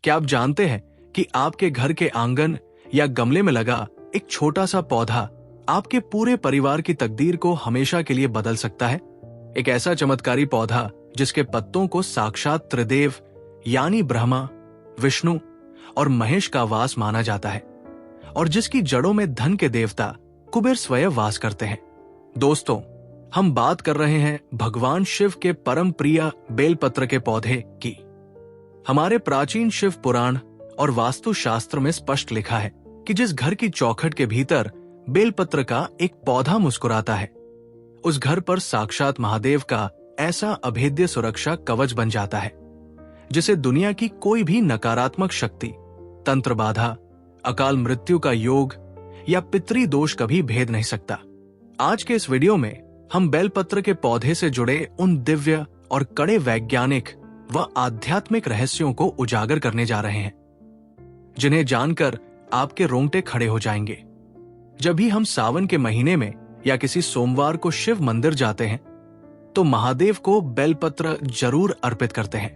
क्या आप जानते हैं कि आपके घर के आंगन या गमले में लगा एक छोटा सा पौधा आपके पूरे परिवार की तकदीर को हमेशा के लिए बदल सकता है? एक ऐसा चमत्कारी पौधा जिसके पत्तों को साक्षात त्रिदेव यानी ब्रह्मा, विष्णु और महेश का वास माना जाता है और जिसकी जड़ों में धन के देवता कुबेर स्वयं वास करते हैं। दोस्तों, हम बात कर रहे हैं भगवान शिव के परम प्रिय बेलपत्र के पौधे की। हमारे प्राचीन शिव पुराण और वास्तु शास्त्र में स्पष्ट लिखा है कि जिस घर की चौखट के भीतर बेलपत्र का एक पौधा मुस्कुराता है, उस घर पर साक्षात महादेव का ऐसा अभेद्य सुरक्षा कवच बन जाता है जिसे दुनिया की कोई भी नकारात्मक शक्ति, तंत्र बाधा, अकाल मृत्यु का योग या पितरी दोष कभी भेद नहीं सकता। आज के इस वीडियो में हम बेलपत्र के पौधे से जुड़े उन दिव्य और कड़े वैज्ञानिक व आध्यात्मिक रहस्यों को उजागर करने जा रहे हैं जिन्हें जानकर आपके रोंगटे खड़े हो जाएंगे। जब भी हम सावन के महीने में या किसी सोमवार को शिव मंदिर जाते हैं तो महादेव को बेलपत्र जरूर अर्पित करते हैं,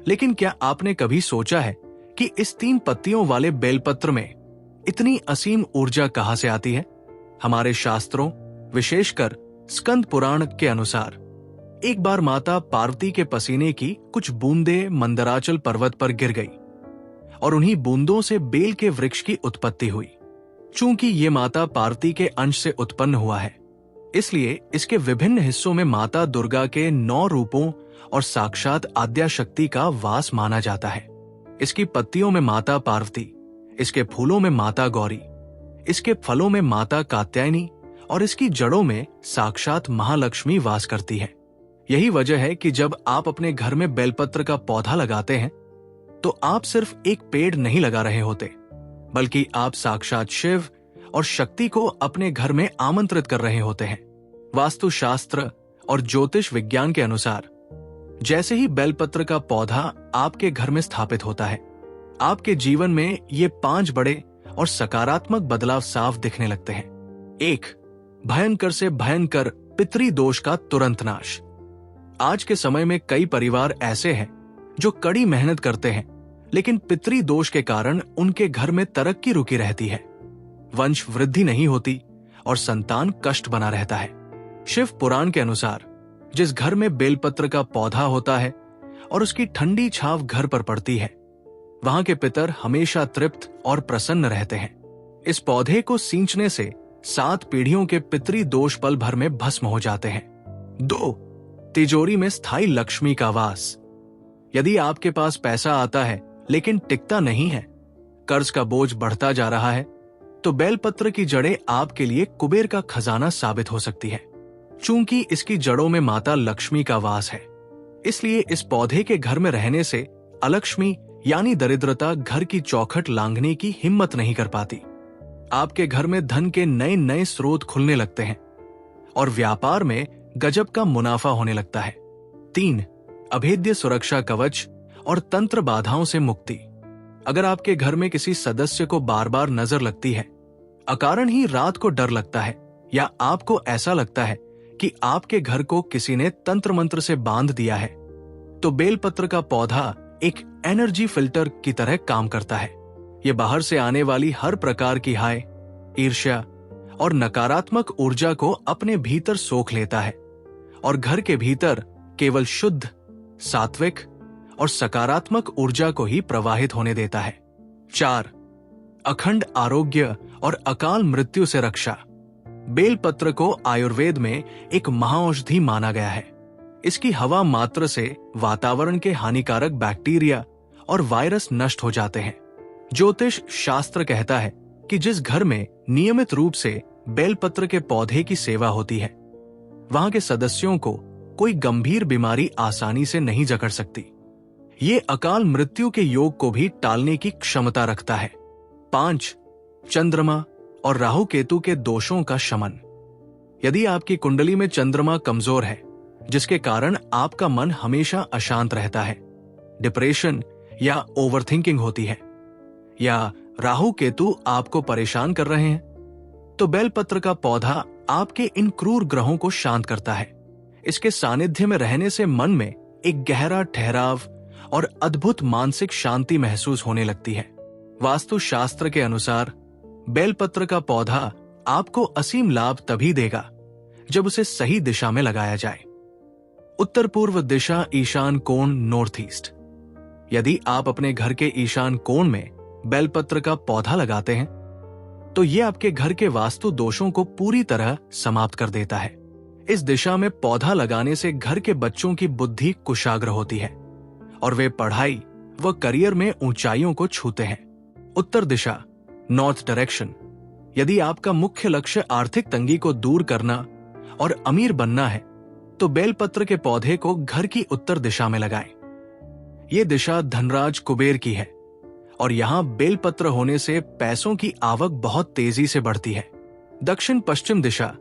लेकिन क्या आपने कभी सोचा है कि इस 3 पत्तियों वाले बेलपत्र में इतनी असीम ऊर्जा कहां से आती है? हमारे शास्त्रों, विशेषकर स्कंद पुराण के अनुसार एक बार माता पार्वती के पसीने की कुछ बूंदें मंदराचल पर्वत पर गिर गई और उन्हीं बूंदों से बेल के वृक्ष की उत्पत्ति हुई। चूंकि ये माता पार्वती के अंश से उत्पन्न हुआ है, इसलिए इसके विभिन्न हिस्सों में माता दुर्गा के 9 रूपों और साक्षात आद्या शक्ति का वास माना जाता है। इसकी पत्तियों में माता पार्वती, इसके फूलों में माता गौरी, इसके फलों में माता कात्यायनी और इसकी जड़ों में साक्षात महालक्ष्मी वास करती है। यही वजह है कि जब आप अपने घर में बेलपत्र का पौधा लगाते हैं तो आप सिर्फ एक पेड़ नहीं लगा रहे होते, बल्कि आप साक्षात शिव और शक्ति को अपने घर में आमंत्रित कर रहे होते हैं। वास्तु शास्त्र और ज्योतिष विज्ञान के अनुसार जैसे ही बेलपत्र का पौधा आपके घर में स्थापित होता है, आपके जीवन में ये 5 बड़े और सकारात्मक बदलाव साफ दिखने लगते हैं। 1. भयंकर से भयंकर पितरी दोष का तुरंत नाश। आज के समय में कई परिवार ऐसे हैं जो कड़ी मेहनत करते हैं, लेकिन पितरी दोष के कारण उनके घर में तरक्की रुकी रहती है, वंश वृद्धि नहीं होती और संतान कष्ट बना रहता है। शिव पुराण के अनुसार जिस घर में बेलपत्र का पौधा होता है और उसकी ठंडी छांव घर पर पड़ती है, वहां के पितर हमेशा तृप्त और प्रसन्न रहते हैं। इस पौधे को सींचने से 7 पीढ़ियों के पितरी दोष पल भर में भस्म हो जाते हैं। 2. तिजोरी में स्थायी लक्ष्मी का वास। यदि आपके पास पैसा आता है लेकिन टिकता नहीं है, कर्ज का बोझ बढ़ता जा रहा है, तो बेलपत्र की जड़ें आपके लिए कुबेर का खजाना साबित हो सकती है। चूंकि इसकी जड़ों में माता लक्ष्मी का वास है, इसलिए इस पौधे के घर में रहने से अलक्ष्मी यानी दरिद्रता घर की चौखट लांघने की हिम्मत नहीं कर पाती। आपके घर में धन के नए नए स्रोत खुलने लगते हैं और व्यापार में गजब का मुनाफा होने लगता है। 3. अभेद्य सुरक्षा कवच और तंत्र बाधाओं से मुक्ति। अगर आपके घर में किसी सदस्य को बार बार नजर लगती है, अकारण ही रात को डर लगता है या आपको ऐसा लगता है कि आपके घर को किसी ने तंत्र मंत्र से बांध दिया है, तो बेलपत्र का पौधा एक एनर्जी फिल्टर की तरह काम करता है। ये बाहर से आने वाली हर प्रकार की हाय, ईर्ष्या और नकारात्मक ऊर्जा को अपने भीतर सोख लेता है और घर के भीतर केवल शुद्ध, सात्विक और सकारात्मक ऊर्जा को ही प्रवाहित होने देता है। 4. अखंड आरोग्य और अकाल मृत्यु से रक्षा। बेलपत्र को आयुर्वेद में एक महाऔषधि माना गया है। इसकी हवा मात्र से वातावरण के हानिकारक बैक्टीरिया और वायरस नष्ट हो जाते हैं। ज्योतिष शास्त्र कहता है कि जिस घर में नियमित रूप से बेलपत्र के पौधे की सेवा होती है, वहां के सदस्यों को कोई गंभीर बीमारी आसानी से नहीं जकड़ सकती। ये अकाल मृत्यु के योग को भी टालने की क्षमता रखता है। 5. चंद्रमा और राहु केतु के दोषों का शमन। यदि आपकी कुंडली में चंद्रमा कमजोर है, जिसके कारण आपका मन हमेशा अशांत रहता है, डिप्रेशन या ओवरथिंकिंग होती है, या राहु केतु आपको परेशान कर रहे हैं, तो बेलपत्र का पौधा आपके इन क्रूर ग्रहों को शांत करता है। इसके सानिध्य में रहने से मन में एक गहरा ठहराव और अद्भुत मानसिक शांति महसूस होने लगती है। वास्तु शास्त्र के अनुसार बेलपत्र का पौधा आपको असीम लाभ तभी देगा जब उसे सही दिशा में लगाया जाए। उत्तर पूर्व दिशा, ईशान कोण, नॉर्थ ईस्ट। यदि आप अपने घर के ईशान कोण में बेलपत्र का पौधा लगाते हैं तो यह आपके घर के वास्तु दोषों को पूरी तरह समाप्त कर देता है। इस दिशा में पौधा लगाने से घर के बच्चों की बुद्धि कुशाग्र होती है और वे पढ़ाई व करियर में ऊंचाइयों को छूते हैं। उत्तर दिशा, नॉर्थ डायरेक्शन। यदि आपका मुख्य लक्ष्य आर्थिक तंगी को दूर करना और अमीर बनना है तो बेलपत्र के पौधे को घर की उत्तर दिशा में लगाएं। ये दिशा धनराज कुबेर की है और यहां बेलपत्र होने से पैसों की आवक बहुत तेजी से बढ़ती है। दक्षिण पश्चिम दिशा,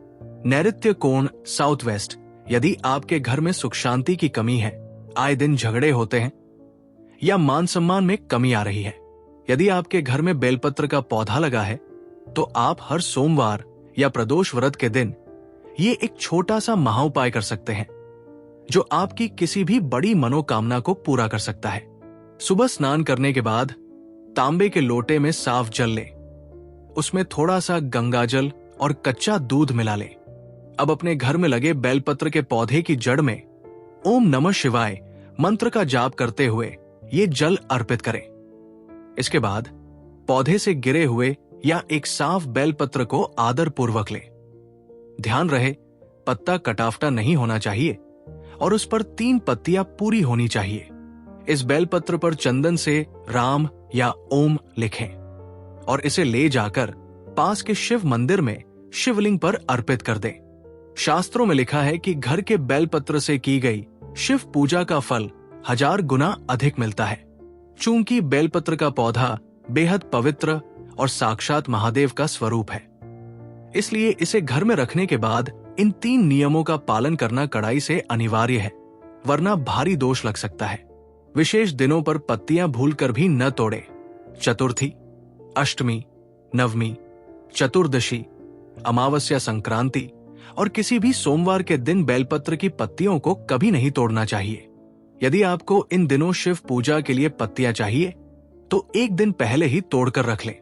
नैऋत्य कोण, साउथ वेस्ट। यदि आपके घर में सुख शांति की कमी है, आए दिन झगड़े होते हैं या मान सम्मान में कमी आ रही है, यदि आपके घर में बेलपत्र का पौधा लगा है तो आप हर सोमवार या प्रदोष व्रत के दिन ये एक छोटा सा महाउपाय कर सकते हैं जो आपकी किसी भी बड़ी मनोकामना को पूरा कर सकता है। सुबह स्नान करने के बाद तांबे के लोटे में साफ जल लें, उसमें थोड़ा सा गंगाजल और कच्चा दूध मिला लें। अब अपने घर में लगे बेलपत्र के पौधे की जड़ में ओम नमः शिवाय मंत्र का जाप करते हुए ये जल अर्पित करें। इसके बाद पौधे से गिरे हुए या एक साफ बेलपत्र को आदर पूर्वक लें। ध्यान रहे, पत्ता कटाफ्टा नहीं होना चाहिए और उस पर 3 पत्तियां पूरी होनी चाहिए। इस बेलपत्र पर चंदन से राम या ओम लिखें और इसे ले जाकर पास के शिव मंदिर में शिवलिंग पर अर्पित कर दें। शास्त्रों में लिखा है कि घर के बेलपत्र से की गई शिव पूजा का फल 1000 गुना अधिक मिलता है। चूंकि बेलपत्र का पौधा बेहद पवित्र और साक्षात महादेव का स्वरूप है, इसलिए इसे घर में रखने के बाद इन 3 नियमों का पालन करना कड़ाई से अनिवार्य है, वरना भारी दोष लग सकता है। विशेष दिनों पर पत्तियां भूलकर भी न तोड़े। चतुर्थी, अष्टमी, नवमी, चतुर्दशी, अमावस्या, संक्रांति और किसी भी सोमवार के दिन बेलपत्र की पत्तियों को कभी नहीं तोड़ना चाहिए। यदि आपको इन दिनों शिव पूजा के लिए पत्तियां चाहिए तो एक दिन पहले ही तोड़कर रख लें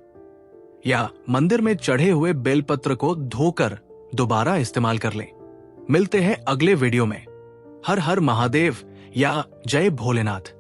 या मंदिर में चढ़े हुए बेलपत्र को धोकर दोबारा इस्तेमाल कर लें। मिलते हैं अगले वीडियो में। हर हर महादेव या जय भोलेनाथ।